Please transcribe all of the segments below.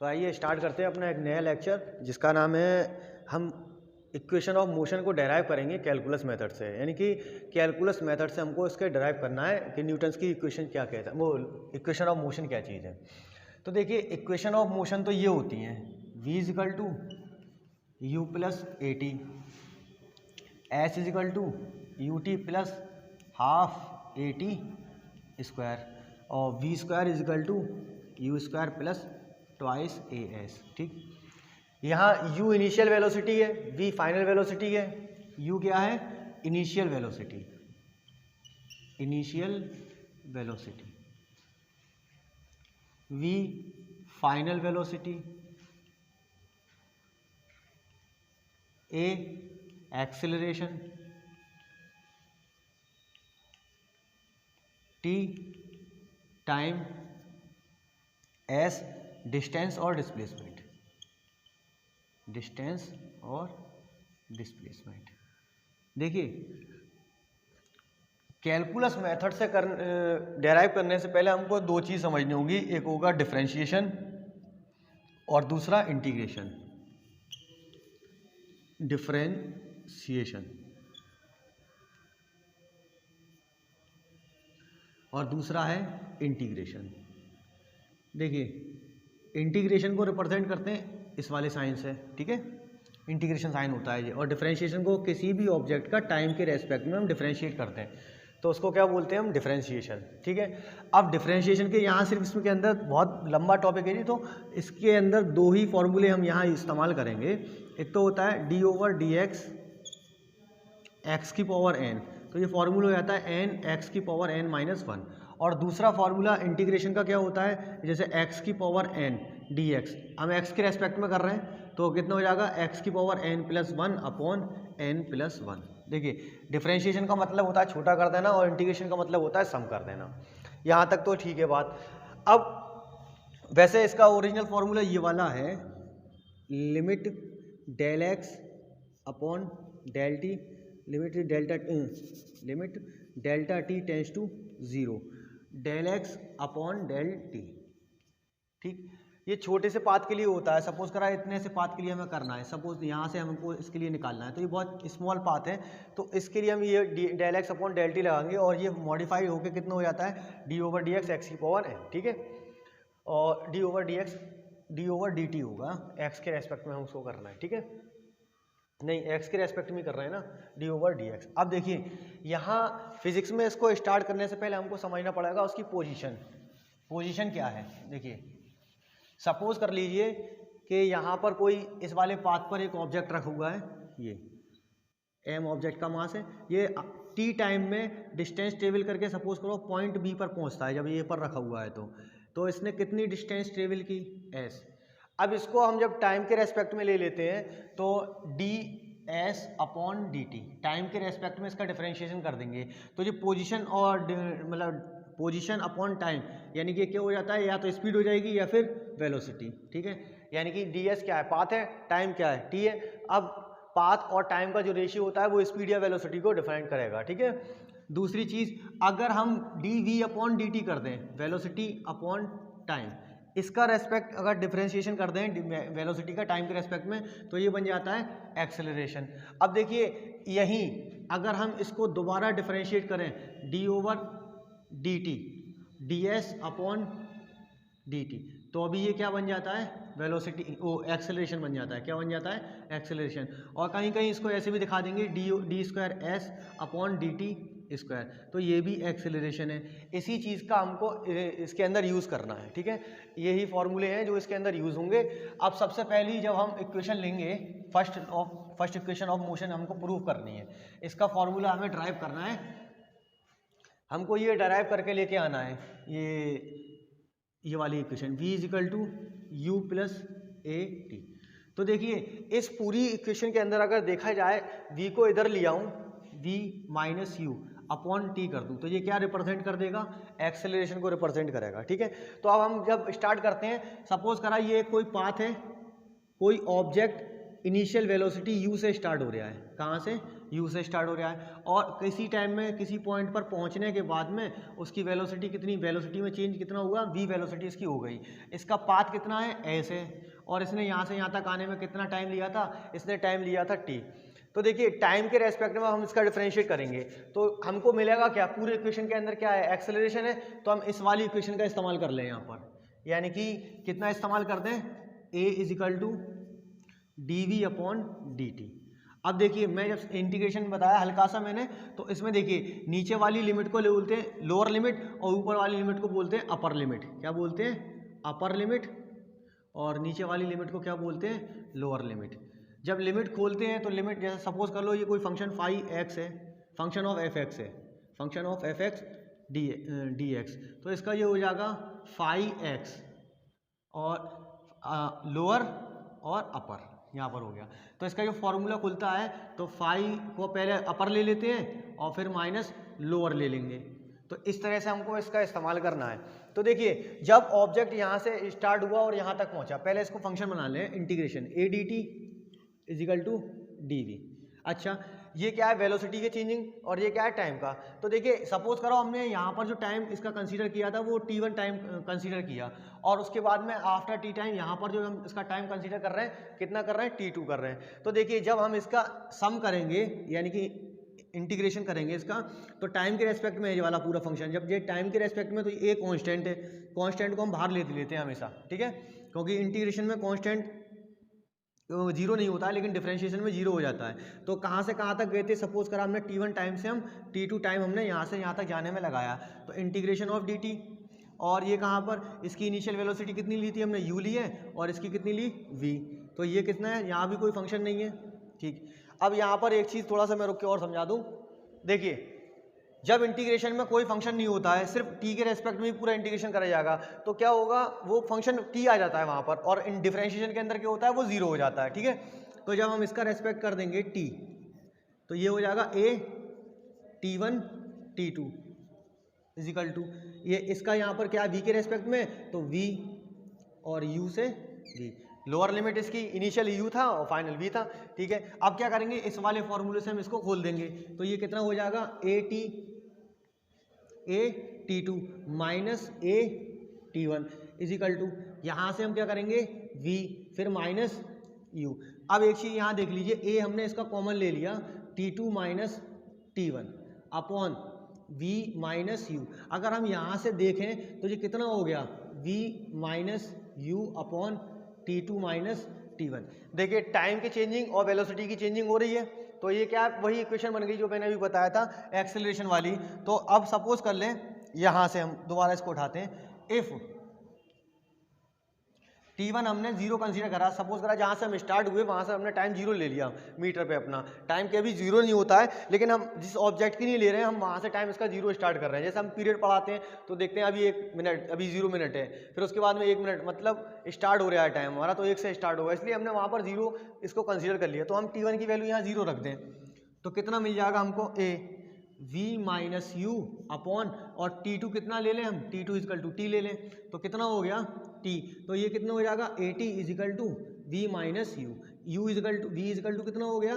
तो आइए स्टार्ट करते हैं अपना एक नया लेक्चर जिसका नाम है हम इक्वेशन ऑफ मोशन को डेराइव करेंगे कैलकुलस मेथड से। यानी कि कैलकुलस मेथड से हमको इसके डेराइव करना है कि न्यूटन्स की इक्वेशन क्या कहता है, वो इक्वेशन ऑफ मोशन क्या चीज़ है। तो देखिए इक्वेशन ऑफ मोशन तो ये होती हैं v is equal to u plus a t, s equal to u t plus half a t square और v square equal to u square plus twice a s. ठीक, यहाँ u इनिशियल वेलोसिटी है, v final velocity है, u क्या है initial velocity, initial velocity, v final velocity, a acceleration, t time, s distance और displacement, distance और displacement. देखिए calculus method से डेराइव करने से पहले हमको दो चीज़ समझनी होगी, एक होगा डिफरेंशिएशन और दूसरा इंटीग्रेशन। डिफरेंशिएशन और दूसरा है इंटीग्रेशन। देखिए इंटीग्रेशन को रिप्रेजेंट करते हैं इस वाले साइन से, ठीक है, इंटीग्रेशन साइन होता है ये, और डिफरेंशिएशन को किसी भी ऑब्जेक्ट का टाइम के रेस्पेक्ट में हम डिफरेंशिएट करते हैं तो उसको क्या बोलते हैं हम डिफरेंशिएशन। ठीक है, अब डिफरेंशिएशन के यहाँ सिर्फ इसमें के अंदर बहुत लंबा टॉपिक है जी, तो इसके अंदर दो ही फॉर्मूले हम यहाँ इस्तेमाल करेंगे। एक तो होता है d over d x x की पावर एन, तो ये फॉर्मूला हो जाता है एन एक्स की पावर एन माइनस वन, और दूसरा फॉर्मूला इंटीग्रेशन का क्या होता है, जैसे x की पावर n डी एक्स, हम x के रेस्पेक्ट में कर रहे हैं तो कितना हो जाएगा x की power n plus one upon n plus one. देखिए डिफरेंशिएशन का मतलब होता है छोटा कर देना और इंटीग्रेशन का मतलब होता है सम कर देना। यहाँ तक तो ठीक है बात। अब वैसे इसका ओरिजिनल फॉर्मूला ये वाला है, limit del x upon del t, limit delta t tends to zero, del x upon del t. ठीक, ये छोटे से पाथ के लिए होता है, सपोज करा इतने से पाथ के लिए हमें करना है, सपोज यहाँ से हमको इसके लिए निकालना है, तो ये बहुत स्मॉल पाथ है, तो इसके लिए हम ये del x upon del t लगाएंगे और ये मॉडिफाई होकर कितना हो जाता है d over d x x की पावर एन। ठीक है, और d over d x d over d t होगा, एक्स के रेस्पेक्ट में हम उसको करना है। ठीक है, नहीं एक्स के रेस्पेक्ट में कर रहे हैं ना, डी ओवर डी एक्स। अब देखिए यहाँ फिजिक्स में इसको स्टार्ट करने से पहले हमको समझना पड़ेगा उसकी पोजीशन। पोजीशन क्या है, देखिए सपोज कर लीजिए कि यहाँ पर कोई इस वाले पाथ पर एक ऑब्जेक्ट रखा हुआ है, ये एम ऑब्जेक्ट का मास है, ये टी टाइम में डिस्टेंस ट्रेवल करके सपोज करो पॉइंट बी पर पहुँचता है, जब ये पर रखा हुआ है तो इसने कितनी डिस्टेंस ट्रेवल की एस। अब इसको हम जब टाइम के रेस्पेक्ट में ले लेते हैं तो D s upon d T, time के रेस्पेक्ट में इसका डिफरेंशिएशन कर देंगे तो ये पोजीशन और मतलब पोजीशन अपॉन टाइम, यानी कि क्या हो जाता है, या तो स्पीड हो जाएगी या फिर वेलोसिटी। ठीक है, यानी कि डी एस क्या है पाथ है, टाइम क्या है टी है। अब पाथ और टाइम का जो रेशियो होता है वो स्पीड या वेलोसिटी को डिफाइन करेगा। ठीक है, दूसरी चीज़ अगर हम d v upon d t कर दें, वेलोसिटी अपॉन टाइम, इसका रेस्पेक्ट अगर डिफरेंशिएशन कर दें वेलोसिटी का टाइम के रेस्पेक्ट में तो ये बन जाता है एक्सेलरेशन। अब देखिए यहीं अगर हम इसको दोबारा डिफरेंशिएट करें D over d T D s upon d T, तो अभी ये क्या बन जाता है वेलोसिटी, वो एक्सेलरेशन बन जाता है। क्या बन जाता है एक्सेलरेशन। और कहीं कहीं इसको ऐसे भी दिखा देंगे D square S upon d T square, तो ये भी एक्सेलरेशन है। इसी चीज़ का हमको इसके अंदर यूज़ करना है। ठीक है, यही फॉर्मूले हैं जो इसके अंदर यूज़ होंगे। अब सबसे पहली जब हम इक्वेशन लेंगे फर्स्ट इक्वेशन ऑफ मोशन हमको प्रूव करनी है, इसका फॉर्मूला हमें ड्राइव करना है, हमको ये ड्राइव करके लेके आना है ये वाली equation v is equal to u plus a t. तो देखिए इस पूरी इक्वेशन के अंदर अगर देखा जाए v को इधर ले आऊँ, v minus you upon T कर दूँ तो ये क्या रिप्रेजेंट कर देगा, एक्सेलरेशन को रिप्रेजेंट करेगा। ठीक है, तो अब हम जब स्टार्ट करते हैं, सपोज करा ये कोई पाथ है, कोई ऑब्जेक्ट इनिशियल वेलोसिटी u से स्टार्ट हो रहा है, कहाँ से u से स्टार्ट हो रहा है, और किसी टाइम में किसी पॉइंट पर पहुंचने के बाद में उसकी वेलोसिटी कितनी, वेलोसिटी में चेंज कितना हुआ, v वेलोसिटी इसकी हो गई। इसका पाथ कितना है, s है, और इसने यहाँ से यहाँ तक आने में कितना टाइम लिया था, इसने टाइम लिया था t। तो देखिए टाइम के रेस्पेक्ट में हम इसका डिफरेंशिएट करेंगे तो हमको मिलेगा क्या, पूरे इक्वेशन के अंदर क्या है, एक्सेलरेशन है, तो हम इस वाली इक्वेशन का इस्तेमाल कर लें यहाँ पर, यानी कि कितना इस्तेमाल कर दें, a इजिकल टू dv/dt। अब देखिए मैं जब इंटीग्रेशन बताया हल्का सा मैंने, तो इसमें देखिए नीचे वाली लिमिट को बोलते हैं लोअर लिमिट और ऊपर वाली लिमिट को बोलते हैं अपर लिमिट। क्या बोलते हैं, अपर लिमिट, और नीचे वाली लिमिट को क्या बोलते हैं, लोअर लिमिट। जब लिमिट खोलते हैं तो लिमिट, जैसे सपोज कर लो ये कोई फंक्शन फाई एक्स है, फंक्शन ऑफ एफ एक्स है, function of F x D x, तो इसका ये हो जाएगा फाई एक्स, और लोअर और अपर यहाँ पर हो गया। तो इसका जो फॉर्मूला खुलता है तो फाई को पहले अपर ले लेते हैं और फिर माइनस लोअर ले लेंगे। तो इस तरह से हमको इसका इस्तेमाल करना है। तो देखिए जब ऑब्जेक्ट यहाँ से स्टार्ट हुआ और यहाँ तक पहुँचा, पहले इसको फंक्शन बना लें, integration a d t is equal to d v. अच्छा ये क्या है, वेलोसिटी के चेंजिंग, और ये क्या है, टाइम का। तो देखिए सपोज करो हमने यहाँ पर जो टाइम इसका कंसीडर किया था वो t1 टाइम कंसीडर किया, और उसके बाद में आफ्टर t टाइम यहाँ पर जो हम इसका टाइम कंसीडर कर रहे हैं, कितना कर रहे हैं, t2 कर रहे हैं। तो देखिए जब हम इसका सम करेंगे यानी कि इंटीग्रेशन करेंगे इसका, तो टाइम के रेस्पेक्ट में ये वाला पूरा फंक्शन, जब ये टाइम के रेस्पेक्ट में, तो ये कांस्टेंट है, कांस्टेंट को हम बाहर लेते हैं हमेशा, ठीक है, क्योंकि इंटीग्रेशन में कांस्टेंट जीरो नहीं होता है लेकिन डिफरेंशिएशन में जीरो हो जाता है। तो कहाँ से कहाँ तक गए थे, सपोज करा हमने t1 टाइम से हम t2 टाइम हमने यहाँ से यहाँ तक जाने में लगाया, तो इंटीग्रेशन ऑफ dt, और ये कहाँ पर इसकी इनिशियल वेलोसिटी कितनी ली थी हमने, u ली है, और इसकी कितनी ली, v। तो ये कितना है, यहाँ भी कोई फंक्शन नहीं है, ठीक। अब यहाँ पर एक चीज़ थोड़ा सा मैं रुक के और समझा दूँ। देखिए जब इंटीग्रेशन में कोई फंक्शन नहीं होता है, सिर्फ t के रेस्पेक्ट में ही पूरा इंटीग्रेशन करा जाएगा, तो क्या होगा, वो फंक्शन t आ जाता है वहाँ पर, और इन डिफरेंशिएशन के अंदर क्या होता है, वो जीरो हो जाता है, ठीक है। तो जब हम इसका रेस्पेक्ट कर देंगे t, तो ये हो जाएगा a t1 t2 is equal to, ये इसका यहाँ पर क्या v के रेस्पेक्ट में, तो v और u से v, लोअर लिमिट इसकी इनिशियल u था और फाइनल v था, ठीक है। अब क्या करेंगे, इस वाले फॉर्मूले से हम इसको खोल देंगे, तो ये कितना हो जाएगा, a t2 minus a t1 is equal to, यहाँ से हम क्या करेंगे, v फिर माइनस u। अब एक चीज़ यहाँ देख लीजिए, a हमने इसका कॉमन ले लिया, t2 minus t1 upon v minus u। अगर हम यहाँ से देखें तो ये कितना हो गया, v minus u upon t2 minus t1। देखिए टाइम की चेंजिंग और वेलोसिटी की चेंजिंग हो रही है, तो ये क्या है, वही इक्वेशन बन गई जो मैंने अभी बताया था एक्सेलरेशन वाली। तो अब सपोज कर लें, यहाँ से हम दोबारा इसको उठाते हैं, इफ़ t1 हमने जीरो कंसीडर करा, सपोज करा जहाँ से हम स्टार्ट हुए वहाँ से हमने टाइम जीरो ले लिया मीटर पे अपना, टाइम के अभी जीरो नहीं होता है, लेकिन हम जिस ऑब्जेक्ट की नहीं ले रहे हैं, हम वहाँ से टाइम इसका जीरो स्टार्ट कर रहे हैं। जैसे हम पीरियड पढ़ाते हैं तो देखते हैं अभी 1 मिनट, अभी 0 मिनट है, फिर उसके बाद में 1 मिनट, मतलब स्टार्ट हो रहा है टाइम हमारा, तो 1 से स्टार्ट होगा, इसलिए हमने वहाँ पर जीरो इसको कंसिडर कर लिया। तो हम t1 की वैल्यू यहाँ जीरो रख दें, तो कितना मिल जाएगा हमको, a v minus you upon, और t2 कितना ले लें हम, t2 इजिकल टू t ले लें, तो कितना हो गया t, तो ये कितना हो जाएगा, at is equal to v minus u, u is equal to v is equal to कितना हो गया,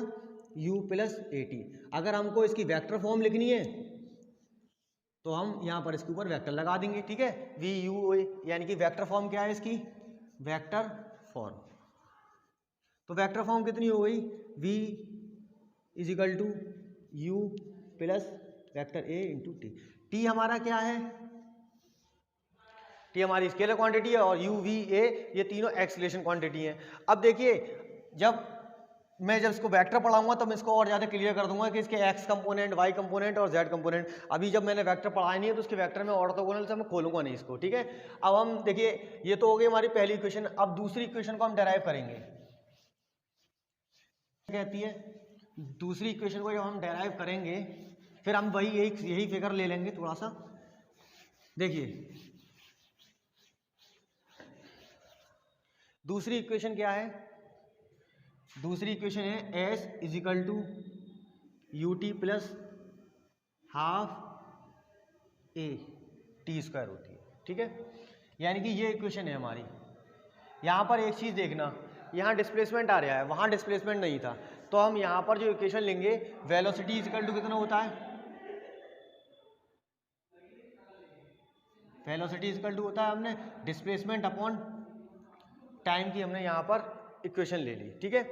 u प्लस at। अगर हमको इसकी वेक्टर फॉर्म लिखनी है तो हम यहाँ पर इसके ऊपर वेक्टर लगा देंगे, ठीक है, v u, यानी कि वेक्टर फॉर्म क्या है इसकी, वेक्टर फॉर्म। तो वेक्टर फॉर्म कितनी हो गई, v is equal to u plus vector a into t. T हमारा क्या है, टी हमारी स्केलर क्वांटिटी है, और u v a ये तीनों एक्सीलरेशन क्वांटिटी हैं। अब देखिए जब मैं इसको वेक्टर पढ़ाऊंगा तो मैं इसको और ज़्यादा क्लियर कर दूंगा कि इसके x कंपोनेंट, y कंपोनेंट और z कंपोनेंट। अभी जब मैंने वेक्टर पढ़ाया नहीं है तो उसके वेक्टर में ऑर्थोगोनल से मैं खोलूंगा नहीं इसको, ठीक है। अब हम देखिए ये तो हो गई हमारी पहली इक्वेशन। अब दूसरी इक्वेशन को हम डेराइव करेंगे, कहती है दूसरी इक्वेशन को जब हम डेराइव करेंगे फिर हम वही यही फिगर ले लेंगे थोड़ा सा। देखिए दूसरी इक्वेशन क्या है, दूसरी इक्वेशन है s is equal to u t plus half a t square होती है, ठीक है। यानी कि ये इक्वेशन है हमारी। यहाँ पर एक चीज़ देखना, यहाँ डिस्प्लेसमेंट आ रहा है, वहाँ डिस्प्लेसमेंट नहीं था, तो हम यहाँ पर जो इक्वेशन लेंगे वेलोसिटी इज इक्वल टू कितना होता है, वेलोसिटी इज इक्वल टू होता है हमने डिस्प्लेसमेंट अपॉन टाइम की हमने यहाँ पर इक्वेशन ले ली, ठीक है।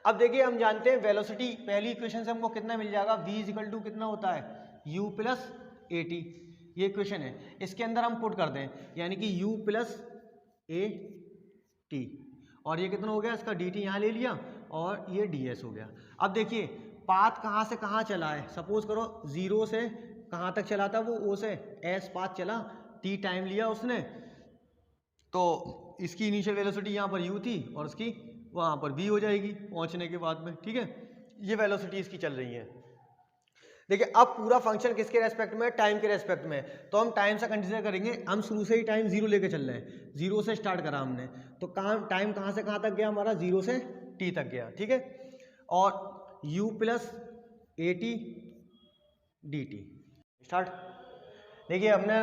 अब देखिए हम जानते हैं वेलोसिटी, पहली इक्वेशन से हमको कितना मिल जाएगा, v इज इक्वल टू कितना होता है u प्लस ए टी, ये इक्वेशन है, इसके अंदर हम पुट कर दें यानी कि u प्लस ए टी, और ये कितना हो गया इसका dt यहाँ ले लिया और ये ds हो गया। अब देखिए पाथ कहाँ से कहाँ चला है, सपोज करो 0 से कहाँ तक चला था वो, o से s पाथ चला, t टाइम लिया उसने, तो इसकी इनिशियल वेलोसिटी यहाँ पर u थी और उसकी वहाँ पर v हो जाएगी पहुँचने के बाद में, ठीक है। ये वेलोसिटी इसकी चल रही है। देखिए अब पूरा फंक्शन किसके रेस्पेक्ट में, टाइम के रेस्पेक्ट में, तो हम टाइम से कंसिडर करेंगे। हम शुरू से ही टाइम 0 लेके चल रहे हैं, 0 से स्टार्ट करा हमने, तो टाइम कहाँ से कहाँ तक गया हमारा, 0 से t तक गया, ठीक है। और u plus a T D T start. देखिए हमने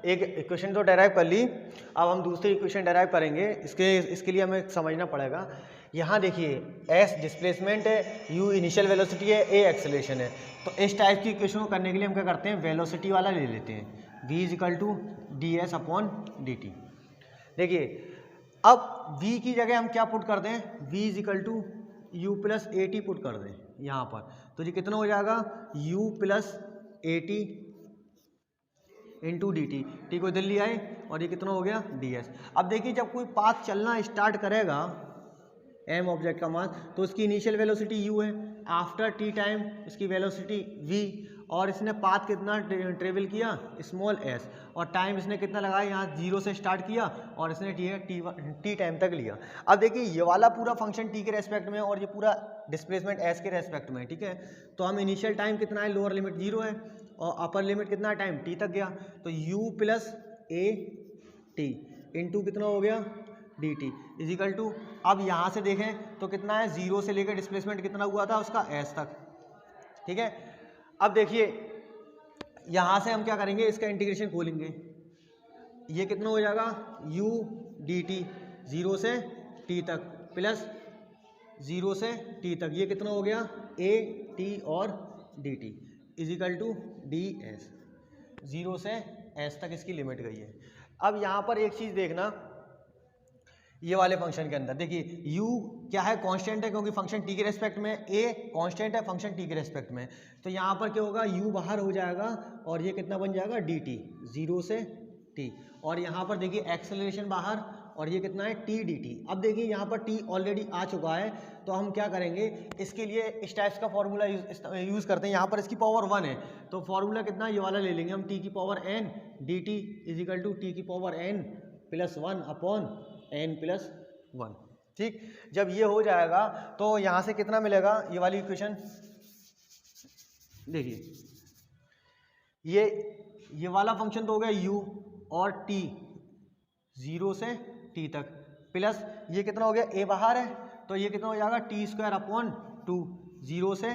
एक इक्वेशन तो डेराइव कर ली, अब हम दूसरी इक्वेशन डेराइव करेंगे। इसके लिए हमें समझना पड़ेगा। यहाँ देखिए s डिस्प्लेसमेंट है, u इनिशियल वेलोसिटी है, a एक्सेलरेशन है। तो इस टाइप की इक्वेशन को करने के लिए हम क्या करते हैं, वेलोसिटी वाला ले लेते हैं, v is equal to d s upon d t. देखिए अब v की जगह हम क्या पुट कर दें, v is equal to u plus a t put कर दें यहाँ पर, तो ये कितना हो जाएगा, u plus a t into D T, T को इधर ले आए और ये कितना हो गया डी एस। अब देखिए जब कोई पाथ चलना स्टार्ट करेगा m ऑब्जेक्ट का मास, तो उसकी इनिशियल वेलोसिटी u है, आफ्टर t टाइम इसकी वेलोसिटी v, और इसने पाथ कितना ट्रेवल किया स्मॉल s, और टाइम इसने कितना लगाया, यहाँ 0 से स्टार्ट किया और इसने t टाइम तक लिया। अब देखिए ये वाला पूरा फंक्शन t के रेस्पेक्ट में और ये पूरा डिस्प्लेसमेंट s के रेस्पेक्ट में, ठीक है। तो हम इनिशियल टाइम कितना है, लोअर लिमिट 0 है और अपर लिमिट कितना टाइम t तक गया, तो u plus a t into कितना हो गया d t is equal to, अब यहाँ से देखें तो कितना है, 0 से लेकर डिस्प्लेसमेंट कितना हुआ था उसका s तक, ठीक है। अब देखिए यहाँ से हम क्या करेंगे, इसका इंटीग्रेशन खोलेंगे, ये कितना हो जाएगा u डी टी 0 से t तक प्लस 0 से t तक, ये कितना हो गया a t और d t is equal to d s, 0 से s तक इसकी लिमिट गई है। अब यहाँ पर एक चीज़ देखना, ये वाले फंक्शन के अंदर देखिए u क्या है, कांस्टेंट है क्योंकि फंक्शन t के रेस्पेक्ट में, a कांस्टेंट है फंक्शन t के रेस्पेक्ट में, तो यहाँ पर क्या होगा u बाहर हो जाएगा और ये कितना बन जाएगा dt 0 से t, और यहाँ पर देखिए एक्सेलरेशन बाहर और ये कितना है t dt। अब देखिए यहाँ पर t ऑलरेडी आ चुका है, तो हम क्या करेंगे, इसके लिए इस टाइप्स का फॉर्मूला यूज़ करते हैं। यहाँ पर इसकी पावर 1 है, तो फॉर्मूला कितना ये वाला ले लेंगे हम, t की power n dt is equal to t की power n plus 1 upon n plus 1, ठीक। जब ये हो जाएगा तो यहाँ से कितना मिलेगा, ये वाली इक्वेशन देखिए, ये वाला फंक्शन तो हो गया u और t 0 से t तक, प्लस ये कितना हो गया a बाहर है, तो ये कितना हो जाएगा टी स्क्वायर अपॉन 2 0 से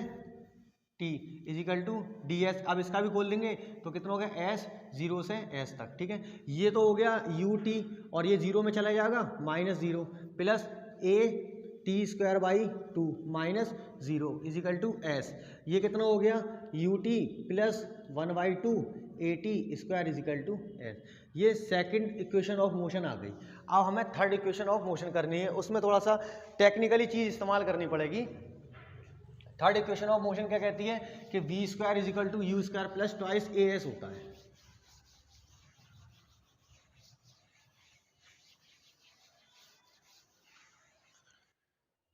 t is equal to d s. अब इसका भी खोल देंगे तो कितना हो गया s 0 से s तक, ठीक है। ये तो हो गया u t और ये 0 में चला जाएगा -0 plus a t square by 2 -0 is equal to s, ये कितना हो गया u t plus 1/2 a t square is equal to s। ये सेकंड इक्वेशन ऑफ मोशन आ गई। अब हमें थर्ड इक्वेशन ऑफ मोशन करनी है, उसमें थोड़ा सा टेक्निकली चीज़ इस्तेमाल करनी पड़ेगी। थर्ड इक्वेशन ऑफ मोशन क्या कहती है कि v square is equal to u square plus twice a s होता है।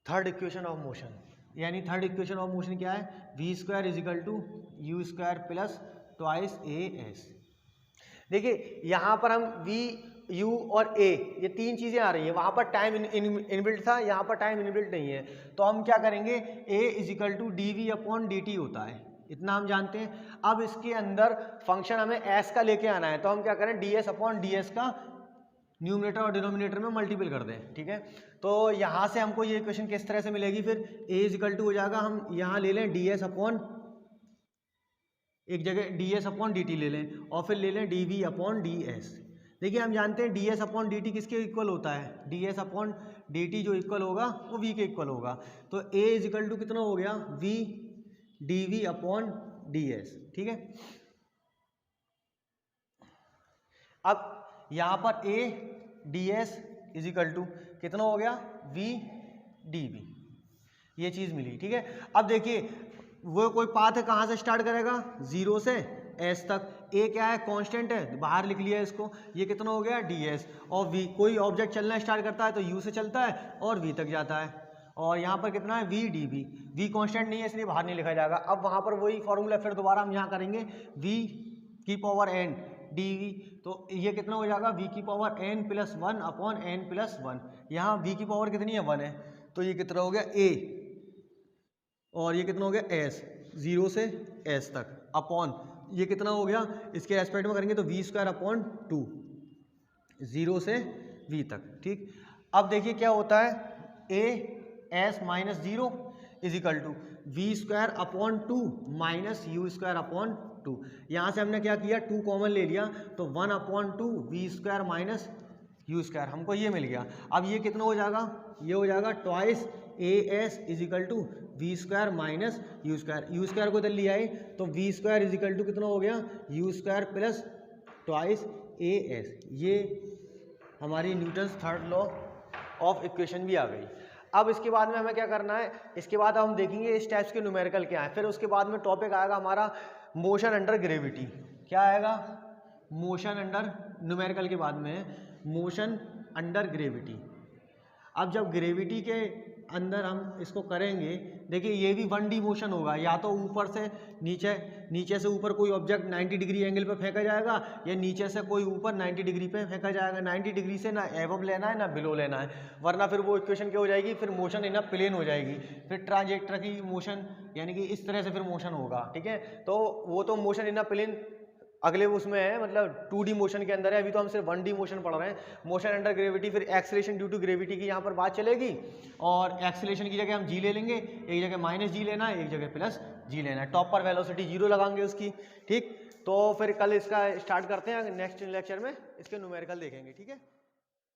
थर्ड इक्वेशन ऑफ मोशन, यानी थर्ड इक्वेशन ऑफ मोशन क्या है, v square is equal to u square plus twice a s. देखिए यहाँ पर हम v u और a ये तीन चीज़ें आ रही हैं, वहाँ पर टाइम इनबिल्ट था, यहाँ पर टाइम इनबिल्ट नहीं है, तो हम क्या करेंगे a is equal to d v upon d t होता है, इतना हम जानते हैं। अब इसके अंदर फंक्शन हमें s का लेके आना है, तो हम क्या करें D s upon d S का न्यूमरेटर और डिनोमिनेटर में मल्टीपल कर दें, ठीक है। तो यहाँ से हमको ये इक्वेशन किस तरह से मिलेगी, फिर a इज इक्वल टू हो जाएगा, हम यहाँ ले लें डी एस अपॉन, एक जगह d s upon d t ले लें और फिर ले लें d v upon d s, देखिए हम जानते हैं d s upon d t किसके इक्वल होता है, d s upon d t जो इक्वल होगा वो वी के इक्वल होगा। तो ए इज इक्वल टू कितना हो गया, v d v upon d s. ठीक है, अब यहाँ पर a d s is equal to कितना हो गया, वी डी वी, ये चीज़ मिली। ठीक है, अब देखिए वो कोई पाथ है, कहाँ से स्टार्ट करेगा, 0 से s तक। ए क्या है, कांस्टेंट है, बाहर लिख लिया इसको, ये कितना हो गया डी एस। और v, कोई ऑब्जेक्ट चलना स्टार्ट करता है तो u से चलता है और v तक जाता है, और यहाँ पर कितना है v d v. v constant नहीं है इसलिए बाहर नहीं लिखा जाएगा। अब वहाँ पर वही फॉर्मूला फिर दोबारा हम यहाँ करेंगे, v की पावर n डी वी, तो ये कितना हो जाएगा, v की power n plus 1 upon n plus 1। यहाँ v की पावर कितनी है, 1 है, तो ये कितना हो गया a, और ये कितना हो गया s, 0 से s तक, अपॉन ये कितना हो गया, इसके एस्पेक्ट में करेंगे तो वी स्क्वायर अपॉन 2, 0 से v तक। ठीक, अब देखिए क्या होता है, a s minus 0 is equal to v square upon 2 minus u square upon 2। यहाँ से हमने क्या किया, 2 कॉमन ले लिया, तो 1 upon 2 v square minus u square, हमको ये मिल गया। अब ये कितना हो जाएगा, ये हो जाएगा twice a s is equal to v square minus u square. U square को इधर लिया है तो v square is equal to कितना हो गया, u square plus twice a s. ये हमारी Newton's third law of equation भी आ गई। अब इसके बाद में हमें क्या करना है, इसके बाद हम देखेंगे इस टाइप्स के न्यूमेरिकल क्या है। फिर उसके बाद में टॉपिक आएगा हमारा मोशन अंडर ग्रेविटी। क्या आएगा, मोशन अंडर, न्यूमेरिकल के बाद में मोशन अंडर ग्रेविटी। अब जब ग्रेविटी के अंदर हम इसको करेंगे, देखिए ये भी 1D मोशन होगा, या तो ऊपर से नीचे, नीचे से ऊपर कोई ऑब्जेक्ट 90 डिग्री एंगल पे फेंका जाएगा, या नीचे से कोई ऊपर 90 डिग्री पे फेंका जाएगा। 90 डिग्री से ना एबव लेना है ना बिलो लेना है, वरना फिर वो इक्वेशन क्या हो जाएगी, फिर मोशन इन अ प्लेन हो जाएगी, फिर ट्रांजेक्टर की मोशन यानी कि इस तरह से फिर मोशन होगा। ठीक है, तो वो तो मोशन इन अ प्लेन अगले उसमें है, मतलब 2D मोशन के अंदर है, अभी तो हम सिर्फ 1D मोशन पढ़ रहे हैं। मोशन अंडर ग्रेविटी, फिर एक्सेलरेशन ड्यू टू ग्रेविटी की यहाँ पर बात चलेगी, और एक्सेलरेशन की जगह हम जी ले लेंगे, एक जगह माइनस जी लेना है, एक जगह प्लस जी लेना है, टॉप पर वेलोसिटी 0 लगाएंगे उसकी। ठीक, तो फिर कल इसका स्टार्ट करते हैं, नेक्स्ट लेक्चर में इसके न्यूमेरिकल देखेंगे। ठीक है।